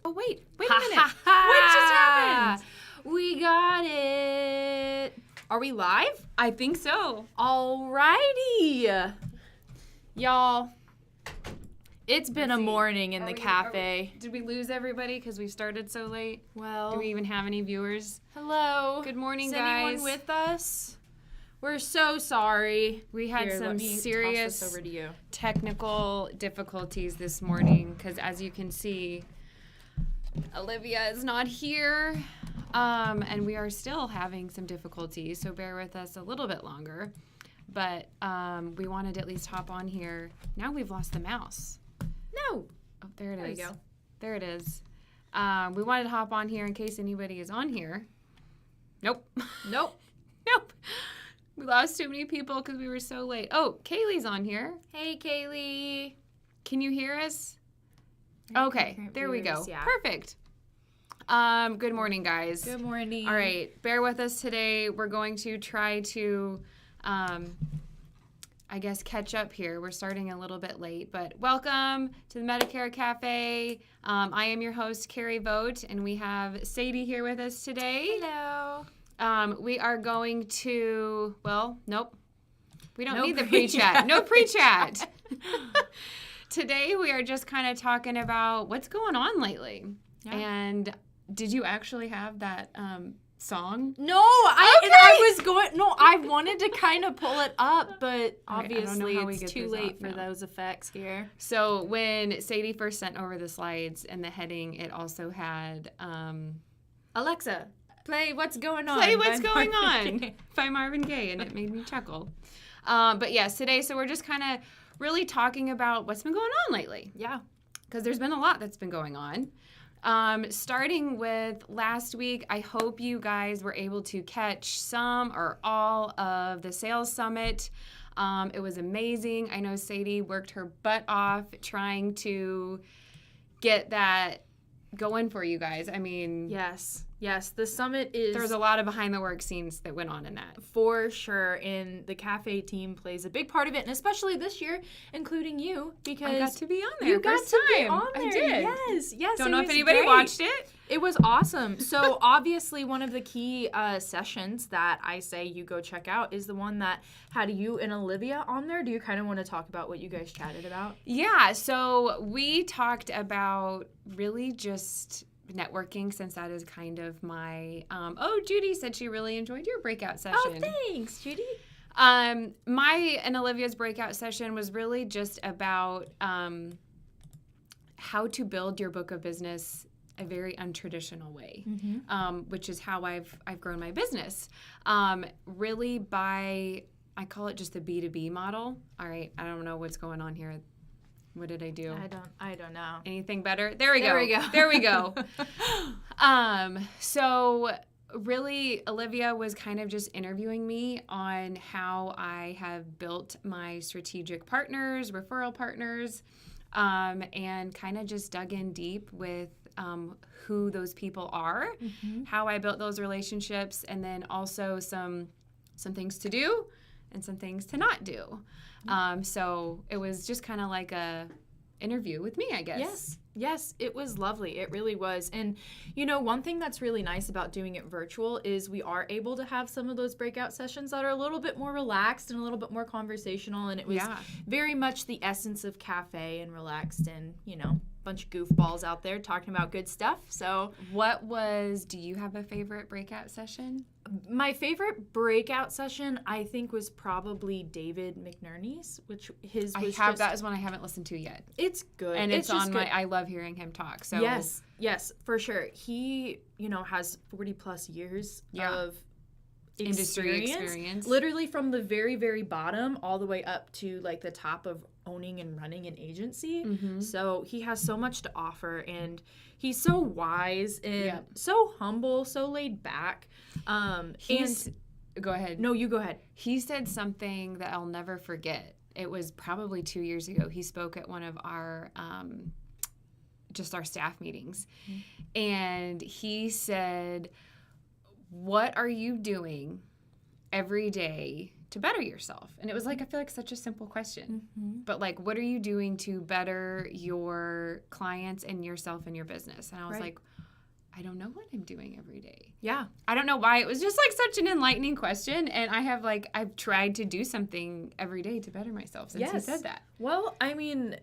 Oh, wait a minute. What just happened? We got it. Are we live? I think so. Alrighty. Y'all, it's been a morning in the cafe. Did we lose everybody because we started so late? Well, Do we even have any viewers? hello. Good morning, Is guys. anyone with us? We're so sorry. We had Here, some let me toss serious this over to you. technical difficulties this morning because, as you can see, Olivia is not here, and we are still having some difficulties, so bear with us a little bit longer. But we wanted to at least hop on here. Now we've lost the mouse. No. Oh, there it is. There you go. There it is. We wanted to hop on here in case anybody is on here. Nope. Nope. Nope. We lost too many people because we were so late. Oh, Kaylee's on here. Hey, Kaylee. Can you hear us? Okay, there we go. Yeah. Perfect. Good morning, guys. Good morning. All right, bear with us today. We're going to try to, I guess, catch up here. We're starting a little bit late, but welcome to the Medicare Cafe. I am your host, Kari Vogt, and we have Sadie here with us today. Hello. We are going to, well, nope. We don't No need the pre-chat. pre-chat. No pre-chat. Today we are just kind of talking about what's going on lately. Yeah. And did you actually have that song? No, I wanted to kind of pull it up, but All right, I don't know obviously how we it's get too this late off for now. those effects here. So when Sadie first sent over the slides and the heading, it also had Alexa, play What's Going On. Play What's by Going Marvin On Gaye. by Marvin Gaye, and it made me chuckle. But yes, today, so we're just kind of really talking about what's been going on lately. Yeah. Because there's been a lot that's been going on. Starting with last week, I hope you guys were able to catch some or all of the sales summit. It was amazing. I know Sadie worked her butt off trying to get that going for you guys. I mean, Yes, the summit is there was a lot of behind the work scenes that went on in that. for sure, and the cafe team plays a big part of it, and especially this year, including you, because I got to be on there. you got first to be time. on there. I did. Yes. Don't it know if was anybody great. watched it. It was awesome. So obviously one of the key sessions that I say you go check out is the one that had you and Olivia on there. Do you kind of want to talk about what you guys chatted about? Yeah, so we talked about really just networking, since that is kind of my Judy said she really enjoyed your breakout session. Oh, thanks, Judy. My and Olivia's breakout session was really just about how to build your book of business a very untraditional way, which is how I've grown my business. Really by, I call it just the B2B model. All right, I don't know what's going on here. What did I do? I don't know. Anything better? There we go. There we go. There we go. So really, Olivia was kind of just interviewing me on how I have built my strategic partners, referral partners, and kind of just dug in deep with who those people are, how I built those relationships, and then also some things to do and some things to not do. So it was just kind of like a interview with me, I guess. Yes, it was lovely. It really was. And, you know, one thing that's really nice about doing it virtual is we are able to have some of those breakout sessions that are a little bit more relaxed and a little bit more conversational. And it was very much the essence of cafe and relaxed and, you know, bunch of goofballs out there talking about good stuff. So do you have a favorite breakout session? my favorite breakout session, I think, was probably David McNerney's, which his was that is one I haven't listened to yet. It's good. And it's on good. I love hearing him talk. So Yes, for sure. He, has 40 plus years of industry experience. Literally from the very, very bottom all the way up to like the top of owning and running an agency. Mm-hmm. So he has so much to offer, and he's so wise and so humble, so laid back. Go ahead. No, you go ahead. He said something that I'll never forget. It was probably 2 years ago. He spoke at one of our just our staff meetings. Mm-hmm. And he said, "What are you doing every day to better yourself? And it was like, I feel like such a simple question. But like, what are you doing to better your clients and yourself and your business? And I was like, I don't know what I'm doing every day. Yeah. I don't know why. It was just like such an enlightening question. And I've tried to do something every day to better myself since he said that. Well, I mean,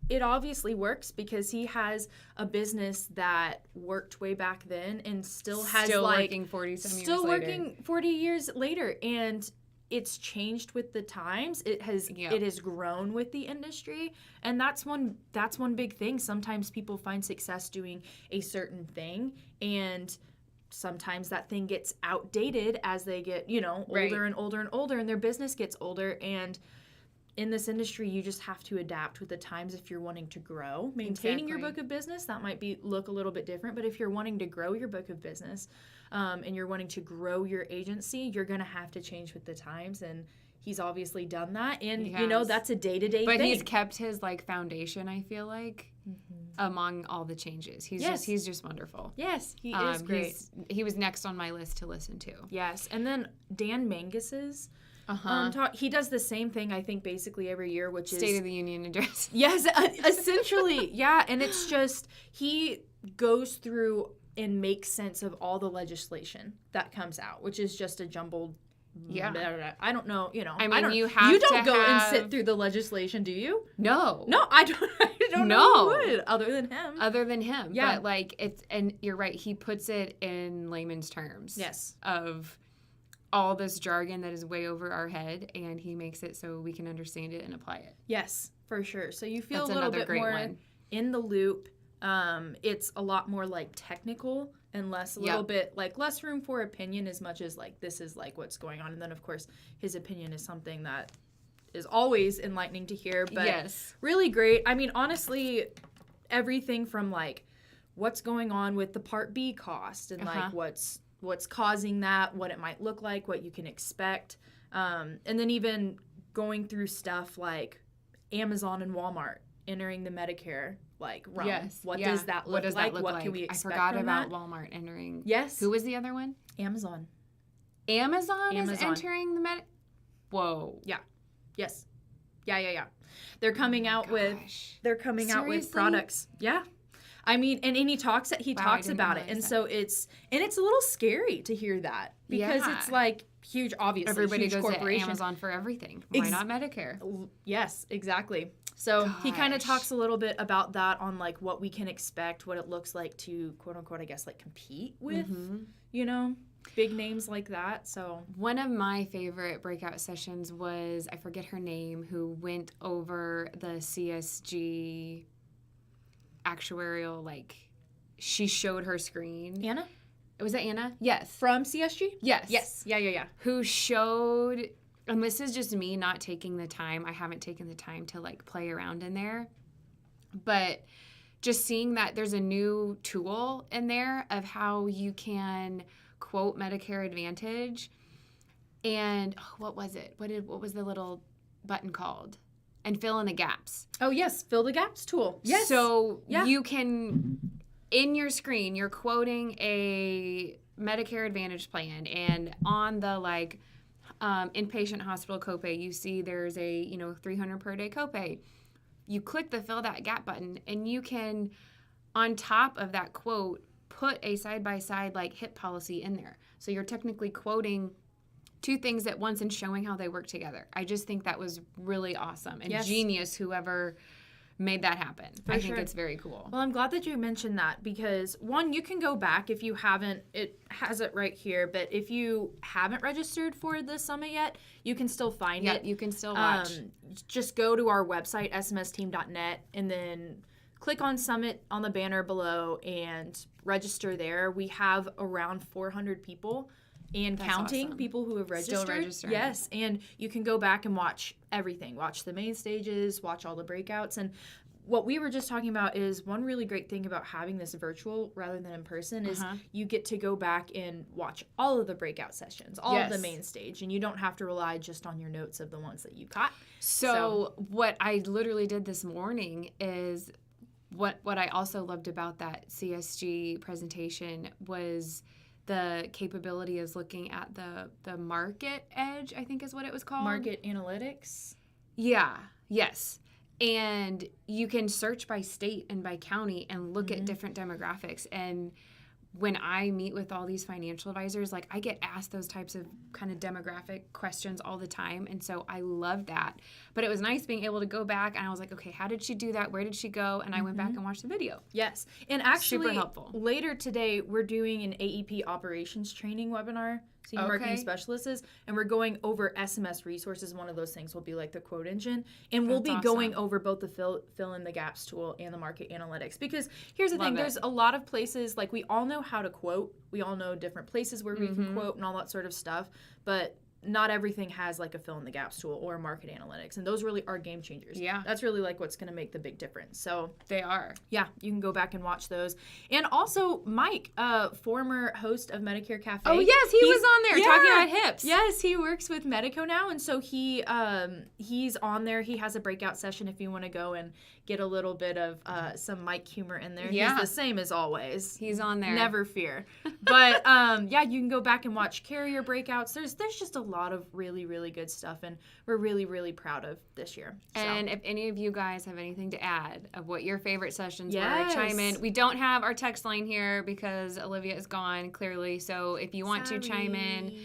it obviously works because he has a business that worked way back then and still has working 40-some years later. Still working 40 years later. And it's changed with the times. It has grown with the industry. And that's one big thing. Sometimes people find success doing a certain thing, and sometimes that thing gets outdated as they get, older and older and older, and their business gets older. And in this industry, you just have to adapt with the times if you're wanting to grow. Maintaining your book of business, that might look a little bit different, but if you're wanting to grow your book of business, and you're wanting to grow your agency, you're going to have to change with the times. And he's obviously done that. And, that's a day-to-day thing. But he's kept his, foundation, I feel like, among all the changes. He's just wonderful. Yes, he is great. He was next on my list to listen to. Yes. And then Dan Mangus's he does the same thing, I think, basically every year, which is State of the Union address. Yes, essentially, yeah. And it's just he goes through and makes sense of all the legislation that comes out, which is just a jumbled. Yeah, I don't know. I mean, you don't go and sit through the legislation, do you? No, I don't know who would, other than him. Yeah, but and you're right. He puts it in layman's terms. Yes, of all this jargon that is way over our head, and he makes it so we can understand it and apply it. Yes, for sure. So you feel a little bit more in the loop. It's a lot more technical and less less room for opinion, as much as this is what's going on. And then of course his opinion is something that is always enlightening to hear, but really great. I mean, honestly, everything from what's going on with the Part B cost and what's causing that, what it might look like, what you can expect. And then even going through stuff like Amazon and Walmart entering the Medicare realm. Yes. What does that look like? What can we expect? I forgot about Walmart entering. Yes. Who was the other one? Amazon. Amazon is entering the Whoa. Yeah. Yes. Yeah. They're coming out with products. Yeah. I mean, and he talks about it. And so it's a little scary to hear that, because it's huge, obviously. Everybody huge goes corporation. to Amazon for everything. Why not Medicare? Yes, exactly. So he kind of talks a little bit about that on what we can expect, what it looks like to quote unquote, I guess, compete with, big names like that. So one of my favorite breakout sessions was, I forget her name, who went over the CSG actuarial, she showed her screen. Anna? Was that Anna? Yes. From CSG? Yes. Yeah. Who showed, and this is just me not taking the time. I haven't taken the time to play around in there. But just seeing that there's a new tool in there of how you can quote Medicare Advantage. And what was it? What was the little button called? And fill in the gaps. Oh, yes. Fill the gaps tool. Yes. So you can, in your screen, you're quoting a Medicare Advantage plan. And on the, inpatient hospital copay, you see there's a, $300 per day copay. You click the fill that gap button, and you can, on top of that quote, put a side-by-side, HIP policy in there. So you're technically quoting two things at once and showing how they work together. I just think that was really awesome and genius, whoever made that happen. I think it's very cool. Well, I'm glad that you mentioned that, because one, you can go back if you haven't, it has it right here, but if you haven't registered for the summit yet, you can still find it. You can still watch. Just go to our website, smsteam.net, and then click on Summit on the banner below and register there. We have around 400 people and that's counting awesome. People who have registered. Still registering. Yes, and you can go back and watch everything. Watch the main stages, watch all the breakouts. And what we were just talking about is one really great thing about having this virtual rather than in person is you get to go back and watch all of the breakout sessions, all of the main stage, and you don't have to rely just on your notes of the ones that you caught. So what I literally did this morning is what I also loved about that CSG presentation was the capability is looking at the market edge, I think is what it was called. Market analytics. Yeah. Yes. And you can search by state and by county and look at different demographics. And when I meet with all these financial advisors, like I get asked those types of kind of demographic questions all the time. And so I love that. But it was nice being able to go back and I was like, okay, how did she do that? Where did she go? And I went back and watched the video. Yes. And actually, super helpful. Later today, we're doing an AEP operations training webinar. Senior Marketing Specialists is, and we're going over SMS resources. One of those things will be like the quote engine, and we'll be going over both the fill in the gaps tool and the market analytics. Because here's the thing, there's a lot of places, like we all know how to quote, we all know different places where we can quote and all that sort of stuff, but not everything has like a fill in the gaps tool or market analytics, and those really are game changers. Yeah, that's really like what's going to make the big difference. So they are. Yeah, you can go back and watch those. And also Mike, former host of Medicare Cafe. Oh yes, he was on there talking about hips. Yes, he works with Medico now, and so he's on there. He has a breakout session if you want to go and get a little bit of some Mike humor in there. Yeah. He's the same as always. He's on there. Never fear. But yeah, you can go back and watch carrier breakouts. There's just a lot of really, really good stuff, and we're really, really proud of this year. So. And if any of you guys have anything to add of what your favorite sessions were, chime in. We don't have our text line here because Olivia is gone, clearly. So if you want to chime in,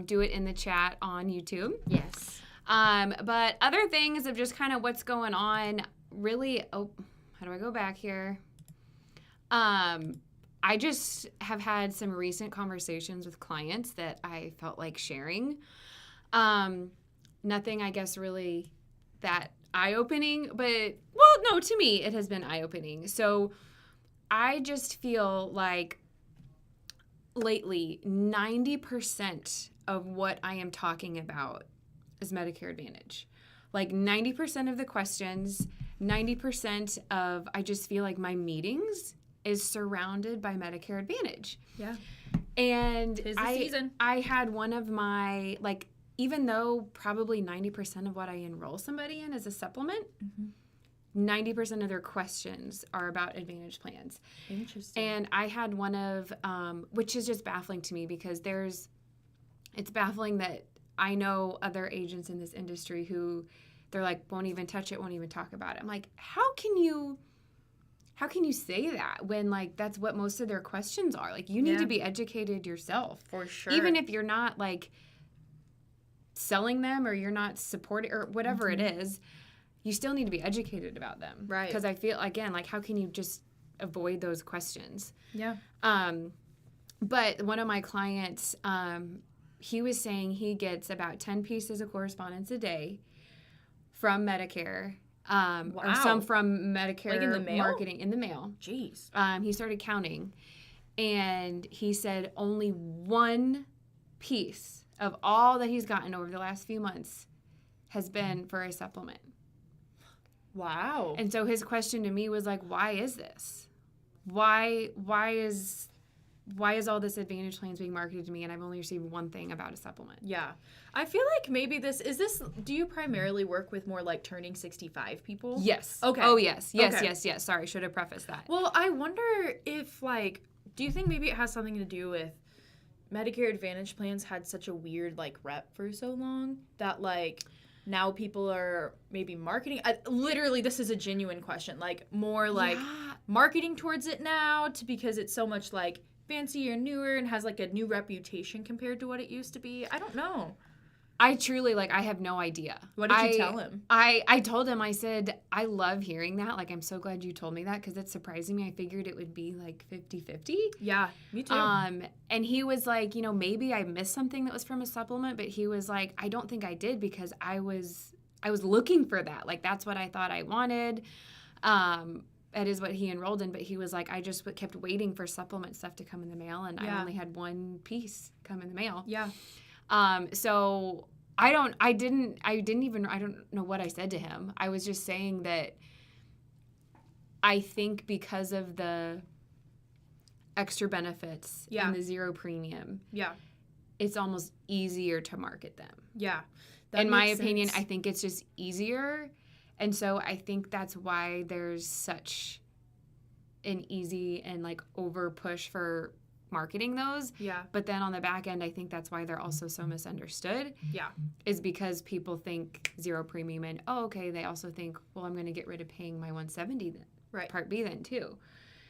do it in the chat on YouTube. Yes. But other things of just kind of what's going on, really, how do I go back here? I just have had some recent conversations with clients that I felt like sharing. Nothing, I guess, really that eye-opening, but, well, no, to me, it has been eye-opening. So I just feel like lately, 90% of what I am talking about is Medicare Advantage. Like 90% of the questions, 90% of, I just feel like my meetings is surrounded by Medicare Advantage. Yeah. And Tis the season. I had one of my, like, even though probably 90% of what I enroll somebody in is a supplement, 90% of their questions are about Advantage plans. Interesting. And I had one of, which is just baffling to me because it's baffling that I know other agents in this industry who they're like, won't even touch it, won't even talk about it. I'm like, how can you say that when like that's what most of their questions are? Like you need to be educated yourself. For sure. Even if you're not like selling them or you're not supporting or whatever it is, you still need to be educated about them. Right. Because I feel, again, like how can you just avoid those questions? Yeah. But one of my clients, he was saying he gets about 10 pieces of correspondence a day from Medicare. Or some from Medicare like in the mail? marketing in the mail. Jeez. He started counting, and he said only one piece of all that he's gotten over the last few months has been for a supplement. Wow. And so his question to me was like, why is this? Why is all this Advantage plans being marketed to me and I've only received one thing about a supplement? Yeah. I feel like maybe do you primarily work with more like turning 65 people? Yes. Okay. Oh, yes. Yes, Okay. yes. Sorry, should have prefaced that. Well, I wonder if like, do you think maybe it has something to do with Medicare Advantage plans had such a weird like rep for so long that like now people are maybe marketing. Literally, this is a genuine question. Like more like marketing towards it now because it's so much like fancier, newer, and has like a new reputation compared to what it used to be. I don't know. I truly, like, I have no idea. What did you tell him? I told him, I said, I love hearing that. Like, I'm so glad you told me that because it's surprising me. I figured it would be like 50-50. Yeah, me too. And he was like, maybe I missed something that was from a supplement, but he was like, I don't think I did because I was looking for that. Like, that's what I thought I wanted. That is what he enrolled in, but he was like, I just kept waiting for supplement stuff to come in the mail, and I only had one piece come in the mail. Yeah. So I don't know what I said to him. I was just saying that I think because of the extra benefits and the zero premium, it's almost easier to market them. Yeah. In my opinion, I think it's just easier. And so I think that's why there's such an easy and like over push for marketing those. Yeah. But then on the back end, I think that's why they're also so misunderstood. Yeah. Is because people think zero premium and, oh, okay, they also think, well, I'm going to get rid of paying my $170 then, Right. Part B then too.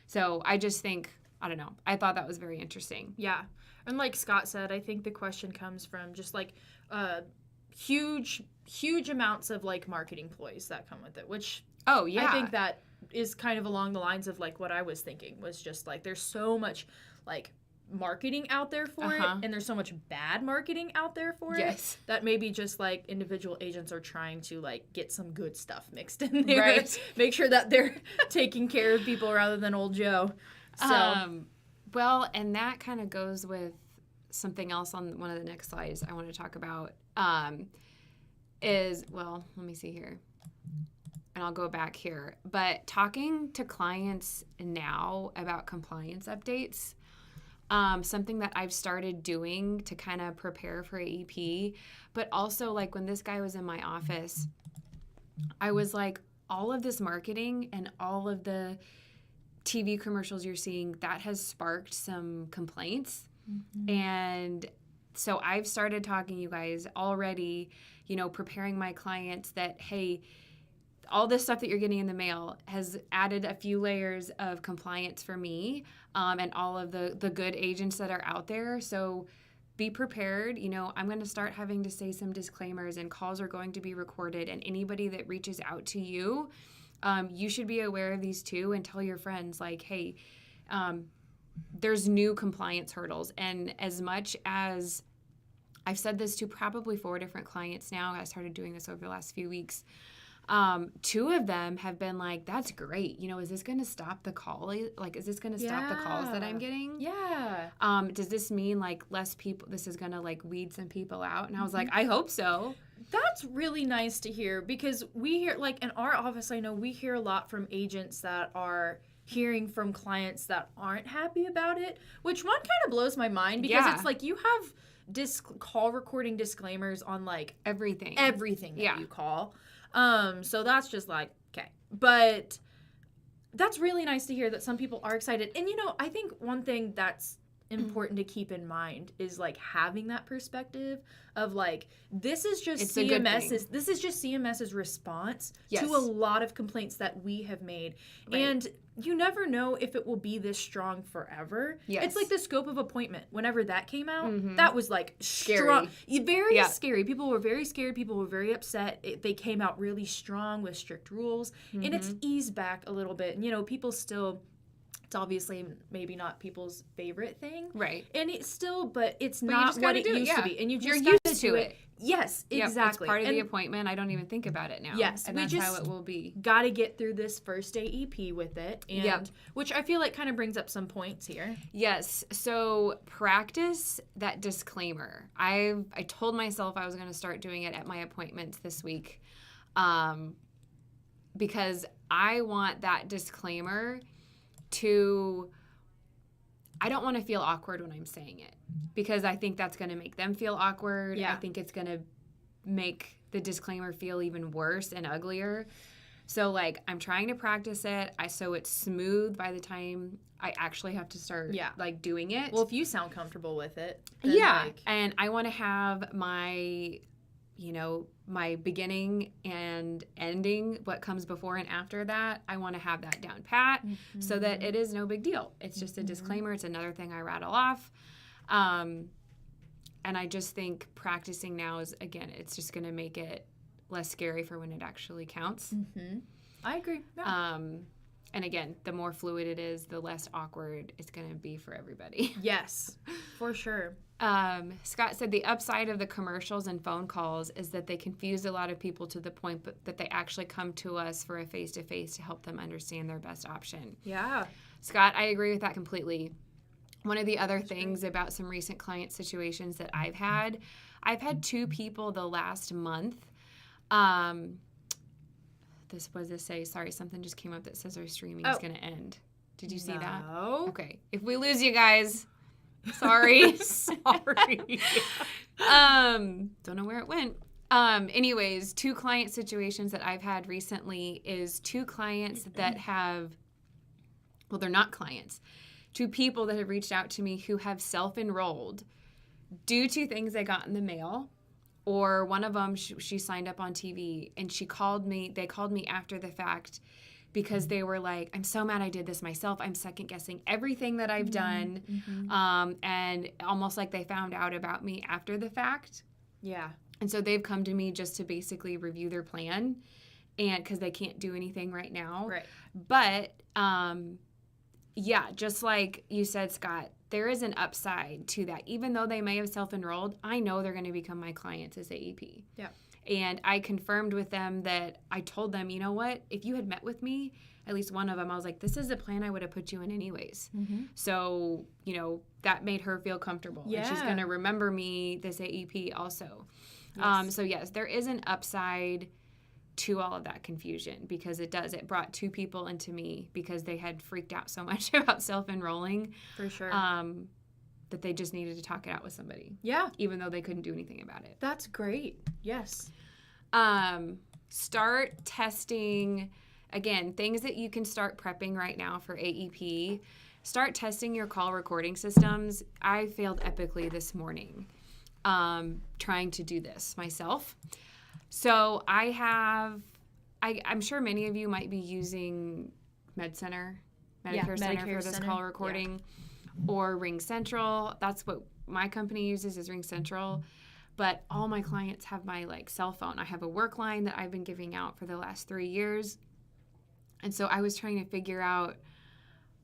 So I just think, I don't know. I thought that was very interesting. Yeah. And like Scott said, I think the question comes from just like huge amounts of like marketing ploys that come with it, which Oh, yeah. I think that is kind of along the lines of like what I was thinking was just like there's so much like marketing out there for it, and there's so much bad marketing out there for it that maybe just like individual agents are trying to like get some good stuff mixed in there. Right. Make sure that they're taking care of people rather than old Joe. So well, and that kind of goes with something else on one of the next slides I want to talk about is, well, let me see here. And I'll go back here. But talking to clients now about compliance updates, something that I've started doing to kind of prepare for AEP, but also like when this guy was in my office, I was like, all of this marketing and all of the TV commercials you're seeing, that has sparked some complaints. And so I've started talking, you guys, already, you know, preparing my clients that, hey, all this stuff that you're getting in the mail has added a few layers of compliance for me and all of the good agents that are out there. So be prepared. You know, I'm going to start having to say some disclaimers, and calls are going to be recorded. And anybody that reaches out to you, you should be aware of these too, and tell your friends like, hey, there's new compliance hurdles. And as much as I've said this to probably 4 different clients now, I started doing this over the last few weeks. 2 of them have been like, that's great. You know, is this going to stop the call? Like, is this going to stop the calls that I'm getting? Yeah. Does this mean like less people, this is going to like weed some people out? And I was like, I hope so. That's really nice to hear, because we hear, like in our office, I know we hear a lot from agents that are hearing from clients that aren't happy about it, which one kind of blows my mind, because it's like you have call recording disclaimers on like everything that you call. So that's just like, okay. But that's really nice to hear that some people are excited. And, you know, I think one thing that's important to keep in mind is like having that perspective of like, this is just CMS's response to a lot of complaints that we have made. Right. And you never know if it will be this strong forever. Yes. It's like the scope of appointment. Whenever that came out, that was like scary. Very scary. People were very scared. People were very upset. They came out really strong with strict rules. And it's eased back a little bit. And, you know, people still... It's obviously maybe not people's favorite thing. Right. And it's still, but it's not what it used to be. And you're used to it. Yes, exactly. It's part of the appointment. I don't even think about it now. Yes. And that's how it will be. Got to get through this first AEP with it. And which I feel like kind of brings up some points here. Yes. So practice that disclaimer. I told myself I was going to start doing it at my appointments this week because I want that disclaimer I don't want to feel awkward when I'm saying it, because I think that's going to make them feel awkward. I think it's going to make the disclaimer feel even worse and uglier. So, like, I'm trying to practice it so it's smooth by the time I actually have to start, like, doing it. Well, if you sound comfortable with it. And I want to have my... you know, my beginning and ending, what comes before and after that, I want to have that down pat so that it is no big deal. It's just a disclaimer. It's another thing I rattle off. And I just think practicing now is, again, it's just going to make it less scary for when it actually counts. I agree. Yeah. And again, the more fluid it is, the less awkward it's going to be for everybody. Yes, for sure. Scott said the upside of the commercials and phone calls is that they confuse a lot of people to the point that they actually come to us for a face-to-face to help them understand their best option. Yeah. Scott, I agree with that completely. One of the other things about some recent client situations that I've had 2 people the last month. What does this say? Sorry, something just came up that says our streaming is going to end. Did you see that? No. Okay. If we lose you guys... Sorry. Don't know where it went. Anyways, 2 client situations that I've had recently is 2 clients that have, well, they're not clients. to people that have reached out to me who have self-enrolled due to things they got in the mail, or one of them, she signed up on TV, and they called me after the fact because they were like, I'm so mad I did this myself. I'm second guessing everything that I've done. And almost like they found out about me after the fact. Yeah. And so they've come to me just to basically review their plan, and because they can't do anything right now. Right. But yeah, just like you said, Scott, there is an upside to that. Even though they may have self-enrolled, I know they're going to become my clients as AEP. Yeah. And I confirmed with them that I told them, you know what, if you had met with me, at least one of them, I was like, this is the plan I would have put you in anyways. So, you know, that made her feel comfortable. Yeah. And she's going to remember me, this AEP also. Yes. So yes, there is an upside to all of that confusion, because it brought two people into me because they had freaked out so much about self-enrolling. For sure. That they just needed to talk it out with somebody. Yeah. Even though they couldn't do anything about it. That's great. Yes. Start testing, again, things that you can start prepping right now for AEP. Start testing your call recording systems. I failed epically this morning trying to do this myself. So I'm sure many of you might be using Medicare Center for this call recording, or Ring Central. That's what my company uses, is Ring Central. But all my clients have my cell phone. I have a work line that I've been giving out for the last 3 years. And so I was trying to figure out,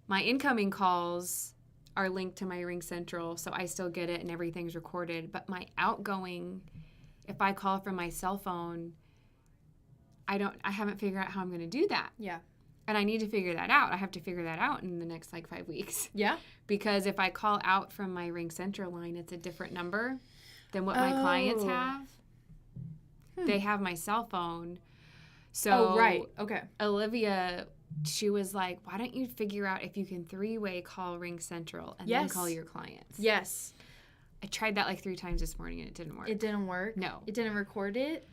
my incoming calls are linked to my Ring Central, so I still get it and everything's recorded. But my outgoing, if I call from my cell phone, I haven't figured out how I'm going to do that. Yeah. And I need to figure that out. I have to figure that out in the next 5 weeks. Yeah. Because if I call out from my Ring Central line, it's a different number than what my clients have. They have my cell phone. So right. Okay. Olivia, she was like, why don't you figure out if you can 3-way call Ring Central and then call your clients? Yes. I tried that 3 times this morning and it didn't work. It didn't work? No. It didn't record it?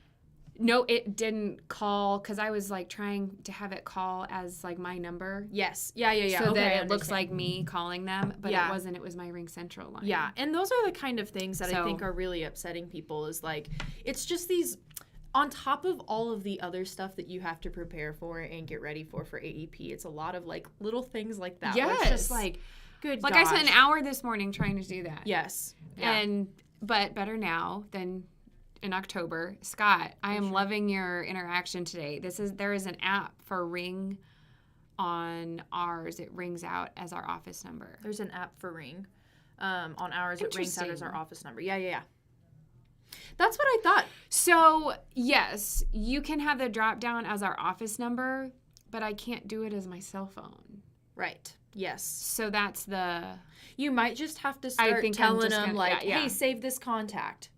No, it didn't call, because I was trying to have it call as my number. Yes. Yeah. So okay, that it looks like me calling them, but it wasn't. It was my Ring Central line. Yeah, and those are the kind of things that I think are really upsetting people, is it's just these, on top of all of the other stuff that you have to prepare for and get ready for AEP, it's a lot of little things like that. Yes. Where it's just good I spent an hour this morning trying to do that. Yes. Yeah. But better now than in October. Scott, I am loving your interaction today. There is an app for Ring on ours. It rings out as our office number. There's an app for Ring. On ours, it rings out as our office number. Yeah. That's what I thought. So, yes, you can have the drop down as our office number, but I can't do it as my cell phone. Right. Yes. So that's you might just have to start telling them yeah. Hey, save this contact.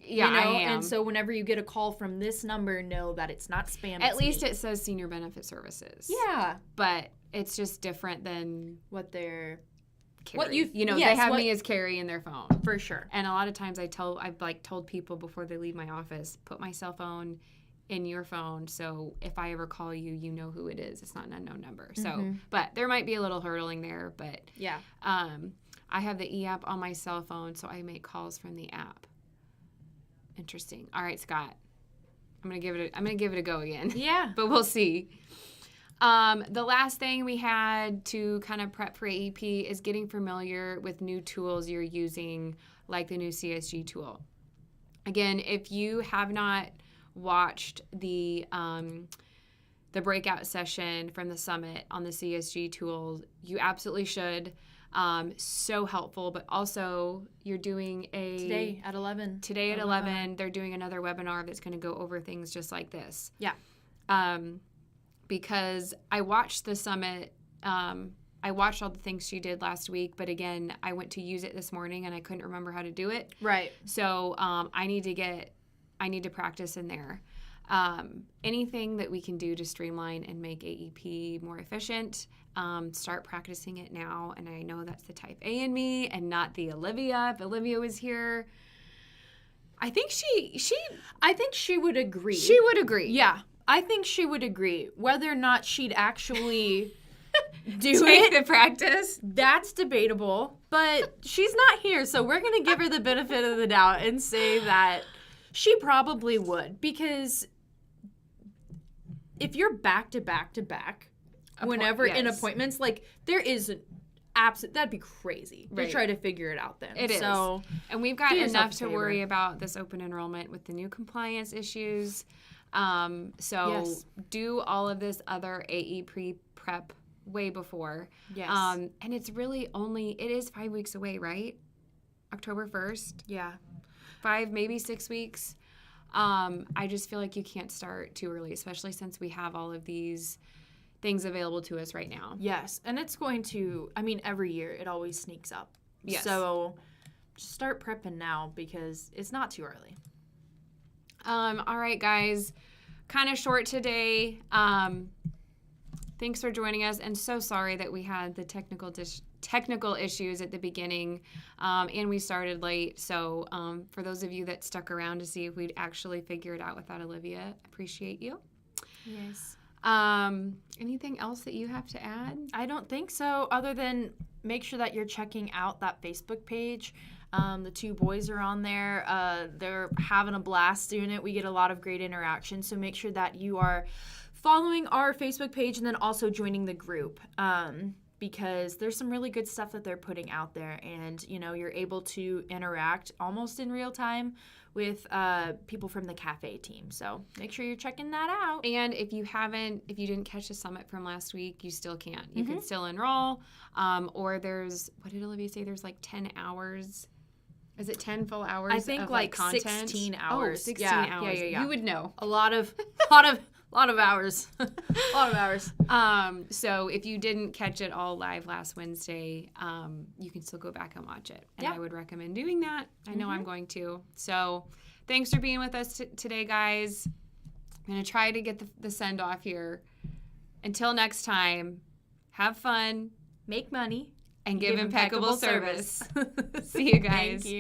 Yeah, I am. And so whenever you get a call from this number, know that it's not spam. At least it says Senior Benefit Services. Yeah. But it's just different than what they're... Kari. They have me as Kari in their phone. For sure. And a lot of times I've told people before they leave my office, put my cell phone in your phone, so if I ever call you, you know who it is. It's not an unknown number. So, but there might be a little hurdling there, but yeah. I have the e-app on my cell phone, so I make calls from the app. Interesting. All right, Scott. I'm gonna give it a go again. Yeah. But we'll see. The last thing we had to kind of prep for AEP is getting familiar with new tools you're using, like the new CSG tool. Again, if you have not watched the breakout session from the summit on the CSG tools, you absolutely should. So helpful, but also you're doing today at 11. Today at 11, they're doing another webinar that's going to go over things just like this. Yeah. Because I watched the summit, I watched all the things she did last week, but again, I went to use it this morning and I couldn't remember how to do it. Right. So I need to practice in there. Anything that we can do to streamline and make AEP more efficient, start practicing it now. And I know that's the type A in me and not the Olivia. If Olivia was here, I think she would agree. She would agree. Yeah. I think she would agree. Whether or not she'd actually take the practice. That's debatable, but she's not here, so we're going to give her the benefit of the doubt and say that she probably would, because if you're back to back to back whenever in appointments, like there is an absolute, that'd be crazy to try to figure it out then. It is. And we've got enough to worry about this open enrollment with the new compliance issues. Do all of this other AE pre-prep way before. Yes. And it's really it is 5 weeks away, right? October 1st? Yeah. 5, maybe 6 weeks. I just feel like you can't start too early, especially since we have all of these things available to us right now. Yes. And it's going to, every year it always sneaks up. Yes. So just start prepping now because it's not too early. All right, guys. Kind of short today. Thanks for joining us, and so sorry that we had the technical issues at the beginning, and we started late. So for those of you that stuck around to see if we'd actually figure it out without Olivia, appreciate you. Yes. Anything else that you have to add? I don't think so, other than make sure that you're checking out that Facebook page. The 2 boys are on there. They're having a blast doing it. We get a lot of great interaction, so make sure that you are following our Facebook page and then also joining the group, because there's some really good stuff that they're putting out there, and you're able to interact almost in real time with people from the cafe team. So make sure you're checking that out. And if you didn't catch the summit from last week, you still can. You can still enroll. Or what did Olivia say? There's like 10 hours. Is it 10 full hours? I think of like content? 16 hours. 16 hours. Yeah. You would know. A lot of hours. A lot of hours. So if you didn't catch it all live last Wednesday, you can still go back and watch it. And I would recommend doing that. I know I'm going to. So thanks for being with us today, guys. I'm going to try to get the send off here. Until next time, have fun, make money, and give impeccable service. See you guys. Thank you.